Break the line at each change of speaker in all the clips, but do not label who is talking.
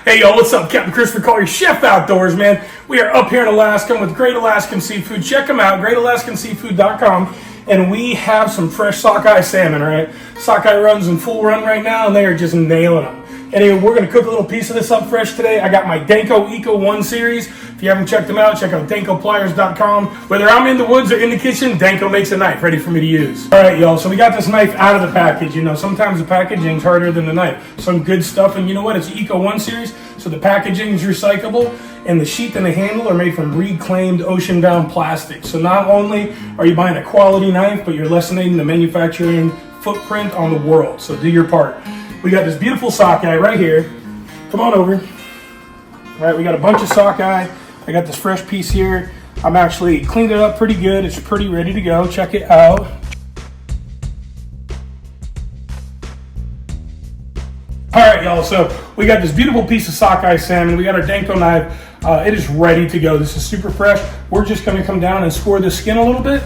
Hey yo, what's up? Captain Christopher Call, your chef outdoors, man. We are up here in Alaska with Great Alaskan Seafood. Check them out, greatalaskanseafood.com. And we have some fresh sockeye salmon, right? Sockeye run's in full run right now, and they are just nailing them. Anyway, we're going to cook a little piece of this up fresh today. I got my Danko Eco 1 series. If you haven't checked them out, check out dankopliers.com. Whether I'm in the woods or in the kitchen, Danko makes a knife ready for me to use. All right, y'all, so we got this knife out of the package. You know, sometimes the packaging's harder than the knife. Some good stuff, and you know what? It's Eco 1 series, so the packaging is recyclable, and the sheath and the handle are made from reclaimed ocean-bound plastic. So not only are you buying a quality knife, but you're lessening the manufacturing footprint on the world. So do your part. We got this beautiful sockeye right here. Come on over. All right, we got a bunch of sockeye. I got this fresh piece here. I'm actually cleaned it up pretty good. It's pretty ready to go. Check it out. All right, y'all, so we got this beautiful piece of sockeye salmon. We got our Danko knife. It is ready to go. This is super fresh. We're just gonna come down and score the skin a little bit.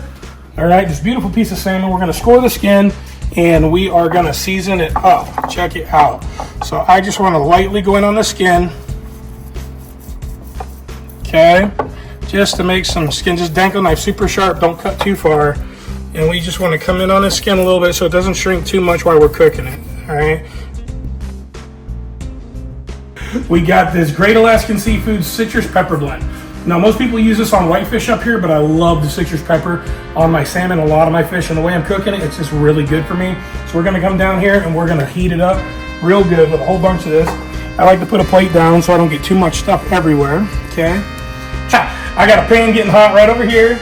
All right, this beautiful piece of salmon. We're gonna score the skin, and we are gonna season it up. Check it out. So I just wanna lightly go in on the skin. Okay, just to make some skin. Just Danko knife, super sharp, don't cut too far. And we just wanna come in on the skin a little bit so it doesn't shrink too much while we're cooking it, all right? We got this Great Alaskan Seafood citrus pepper blend. Now, most people use this on whitefish up here, but I love the citrus pepper on my salmon, a lot of my fish, and the way I'm cooking it, it's just really good for me. So we're gonna come down here and we're gonna heat it up real good with a whole bunch of this. I like to put a plate down so I don't get too much stuff everywhere, okay? I got a pan getting hot right over here.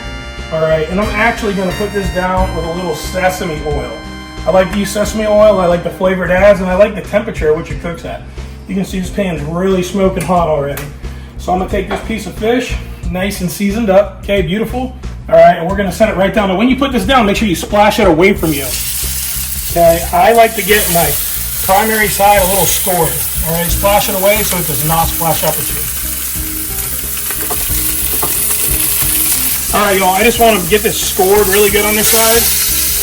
All right, and I'm actually gonna put this down with a little sesame oil. I like to use sesame oil, I like the flavor it adds, and I like the temperature at which it cooks at. You can see this pan's really smoking hot already. So I'm gonna take this piece of fish, nice and seasoned up, okay, beautiful. All right, and we're gonna set it right down. Now when you put this down, make sure you splash it away from you. Okay, I like to get my primary side a little scored. All right, splash it away so it does not splash up at you. All right, y'all, I just want to get this scored really good on this side.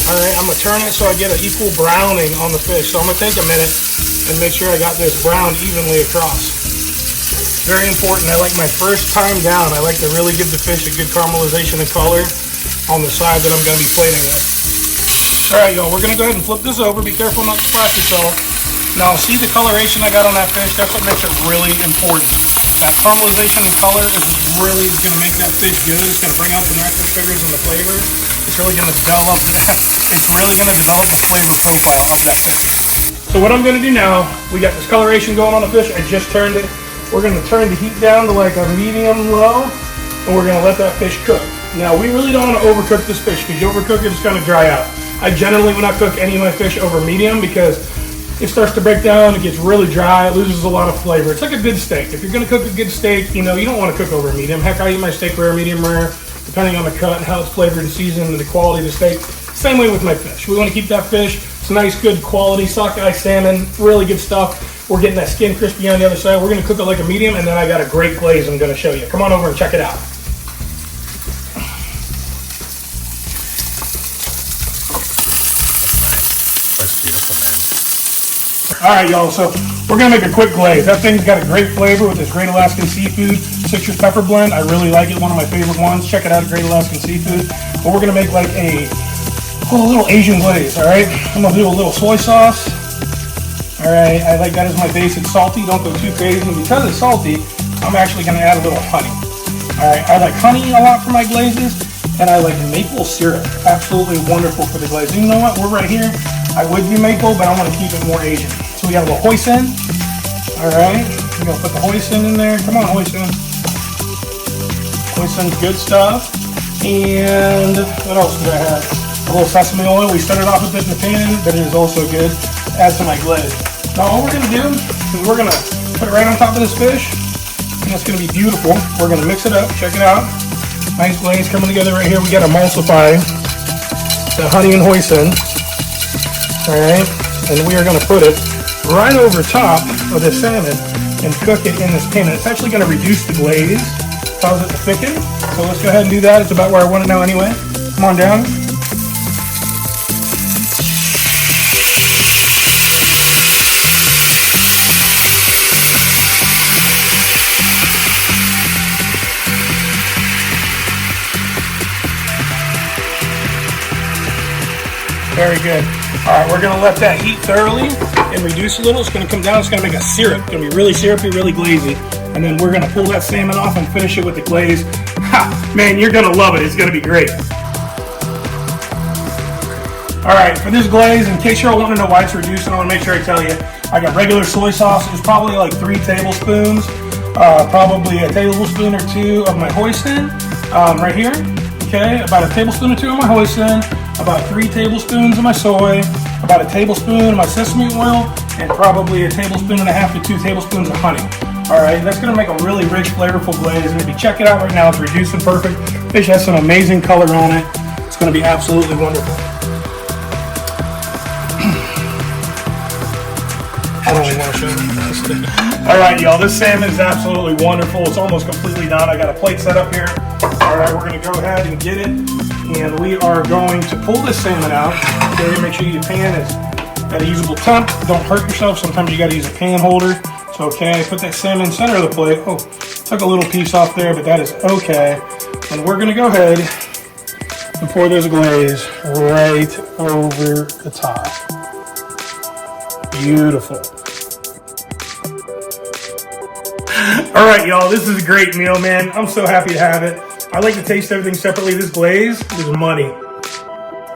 All right, I'm gonna turn it so I get an equal browning on the fish. So I'm gonna take a minute and make sure I got this browned evenly across. Very important. I like my first time down, I like to really give the fish a good caramelization of color on the side that I'm gonna be plating with. All right, y'all, we're gonna go ahead and flip this over. Be careful not to splash yourself. Now, see the coloration I got on that fish? That's what makes it really important. That caramelization and color is really gonna make that fish good. It's gonna bring out the natural sugars and the flavor. It's really gonna develop, the flavor profile of that fish. So what I'm gonna do now, we got this coloration going on the fish. I just turned it. We're gonna turn the heat down to like a medium low, and we're gonna let that fish cook. Now, we really don't wanna overcook this fish, because you overcook it, it's gonna dry out. I generally will not cook any of my fish over medium because it starts to break down, it gets really dry, it loses a lot of flavor. It's like a good steak. If you're gonna cook a good steak, you know, you don't wanna cook over medium. Heck, I eat my steak rare, medium rare, depending on the cut and how it's flavored and seasoned and the quality of the steak. Same way with my fish. We wanna keep that fish. It's nice, good quality sockeye salmon, really good stuff. We're getting that skin crispy on the other side. We're gonna cook it like a medium, and then I got a great glaze I'm gonna show you. Come on over and check it out. All right, y'all, so we're gonna make a quick glaze. That thing's got a great flavor with this Great Alaskan Seafood citrus pepper blend. I really like it, one of my favorite ones. Check it out at Great Alaskan Seafood. But we're gonna make like a little Asian glaze, all right? I'm gonna do a little soy sauce. All right, I like that as my base. It's salty, don't go too crazy. And because it's salty, I'm actually gonna add a little honey. All right, I like honey a lot for my glazes, and I like maple syrup. Absolutely wonderful for the glaze. You know what, we're right here. I would do maple, but I want to keep it more Asian. So we got a little hoisin. All right, we're gonna put the hoisin in there. Come on, hoisin. Hoisin's good stuff. And what else did I have? A little sesame oil. We started off with it in the pan, but it is also good to add to my glaze. Now all we're gonna do is we're gonna put it right on top of this fish, and it's gonna be beautiful. We're gonna mix it up. Check it out. Nice glaze coming together right here. We gotta emulsify the honey and hoisin. All right, and we are going to put it right over top of the salmon and cook it in this pan. And it's actually going to reduce the glaze, cause it to thicken. So let's go ahead and do that. It's about where I want it now anyway. Come on down. Very good. All right, we're gonna let that heat thoroughly and reduce a little. It's gonna come down, it's gonna make a syrup. It's gonna be really syrupy, really glazy. And then we're gonna pull that salmon off and finish it with the glaze. Ha, man, you're gonna love it. It's gonna be great. All right, for this glaze, in case you're wanting to know why it's reducing, I wanna make sure I tell you. I got regular soy sauce. It's probably like 3 tablespoons. Probably a tablespoon or 2 of my hoisin right here. Okay, about a tablespoon or 2 of my hoisin, about 3 tablespoons of my soy, about a tablespoon of my sesame oil, and probably a tablespoon and a half to 2 tablespoons of honey. All right, that's gonna make a really rich, flavorful glaze. And if you check it out right now, it's reducing perfect. Fish has some amazing color on it. It's gonna be absolutely wonderful. I don't want to show you. All right, y'all, this salmon is absolutely wonderful. It's almost completely done. I got a plate set up here. All right, we're gonna go ahead and get it. And we are going to pull this salmon out. Okay, make sure your pan is at a usable temp. Don't hurt yourself. Sometimes you gotta use a pan holder. It's okay. Put that salmon in the center of the plate. Oh, took a little piece off there, but that is okay. And we're gonna go ahead and pour this glaze right over the top. Beautiful. All right, y'all, this is a great meal, man. I'm so happy to have it. I like to taste everything separately. This glaze is money.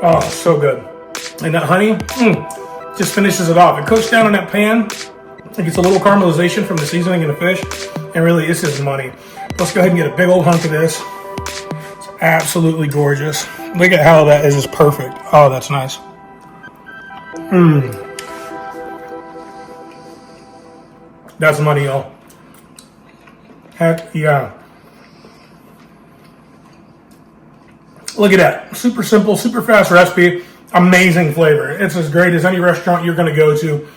Oh, so good. And that honey, just finishes it off. It cooks down in that pan. It gets a little caramelization from the seasoning in the fish. And really, this is money. Let's go ahead and get a big old hunk of this. It's absolutely gorgeous. Look at how that is just perfect. Oh, that's nice. That's money, y'all. Heck yeah. Look at that. Super simple, super fast recipe. Amazing flavor. It's as great as any restaurant you're going to go to.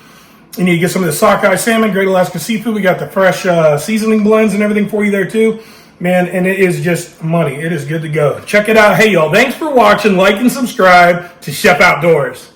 You need to get some of the Sockeye Salmon, Great Alaska Seafood. We got the fresh seasoning blends and everything for you there too. Man, and it is just money. It is good to go. Check it out. Hey, y'all, thanks for watching. Like and subscribe to Chef Outdoors.